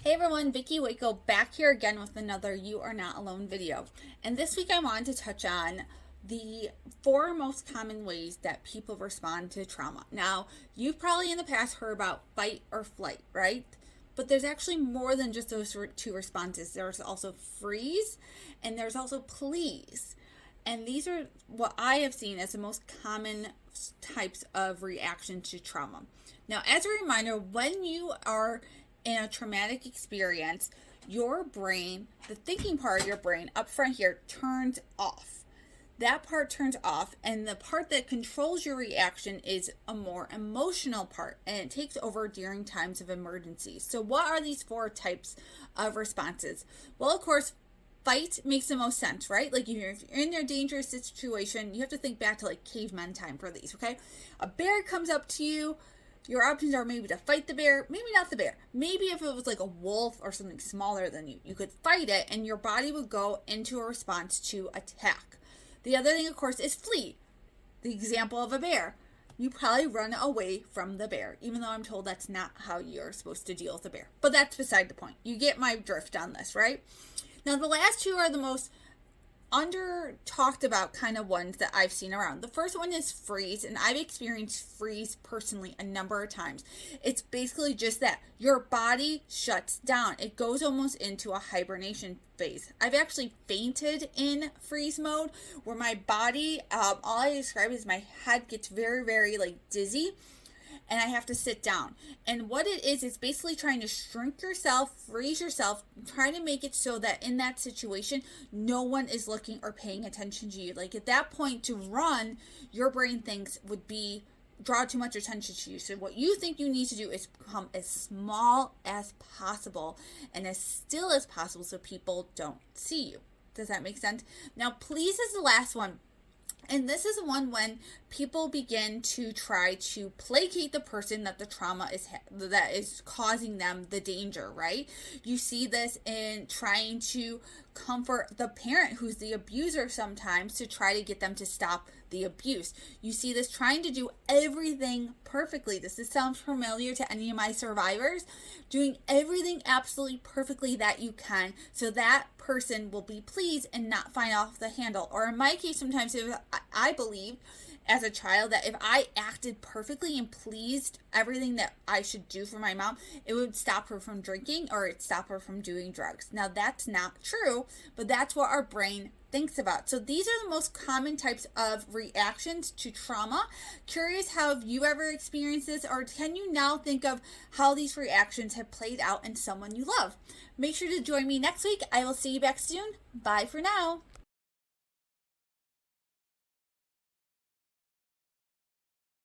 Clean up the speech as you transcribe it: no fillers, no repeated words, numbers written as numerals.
Hey everyone, Vicky Waco back here again with another You Are Not Alone video. And this week I wanted to touch on the 4 most common ways that people respond to trauma. Now, you've probably in the past heard about fight or flight, right? But there's actually more than just those 2 responses. There's also freeze and there's also please. And these are what I have seen as the most common types of reaction to trauma. Now, as a reminder, when you are in a traumatic experience, your brain, the thinking part of your brain up front here, turns off. That part turns off, and the part that controls your reaction is a more emotional part, and it takes over during times of emergency. So what are these 4 types of responses? Well, of course, fight makes the most sense, right? Like if you're in a dangerous situation, you have to think back to like caveman time for these, okay? A bear comes up to you. Your options are maybe to fight the bear, maybe not the bear. Maybe if it was like a wolf or something smaller than you, you could fight it and your body would go into a response to attack. The other thing, of course, is flee. The example of a bear. You probably run away from the bear, even though I'm told that's not how you're supposed to deal with a bear. But that's beside the point. You get my drift on this, right? Now, the last 2 are the most under talked about kind of ones that I've seen around. The first one is freeze, and I've experienced freeze personally a number of times. It's basically just that your body shuts down. It goes almost into a hibernation phase. I've actually fainted in freeze mode where my body, all I describe is my head gets very, very like dizzy, and I have to sit down. And what it is, it's basically trying to shrink yourself, freeze yourself, trying to make it so that in that situation, no one is looking or paying attention to you. Like at that point, to run, your brain thinks would be draw too much attention to you. So what you think you need to do is become as small as possible and as still as possible so people don't see you. Does that make sense? Now, please is the last one. And this is one when people begin to try to placate the person that the trauma that is causing them the danger, right? You see this in trying to comfort the parent who's the abuser sometimes to try to get them to stop the abuse. You see this trying to do everything perfectly. This sounds familiar to any of my survivors. Doing everything absolutely perfectly that you can so that person will be pleased and not find off the handle. Or in my case, sometimes I believe as a child that if I acted perfectly and pleased everything that I should do for my mom, it would stop her from drinking or it'd stop her from doing drugs. Now that's not true, but that's what our brain thinks about. So these are the most common types of reactions to trauma. Curious, how have you ever experienced this, or can you now think of how these reactions have played out in someone you love? Make sure to join me next week. I will see you back soon. Bye for now.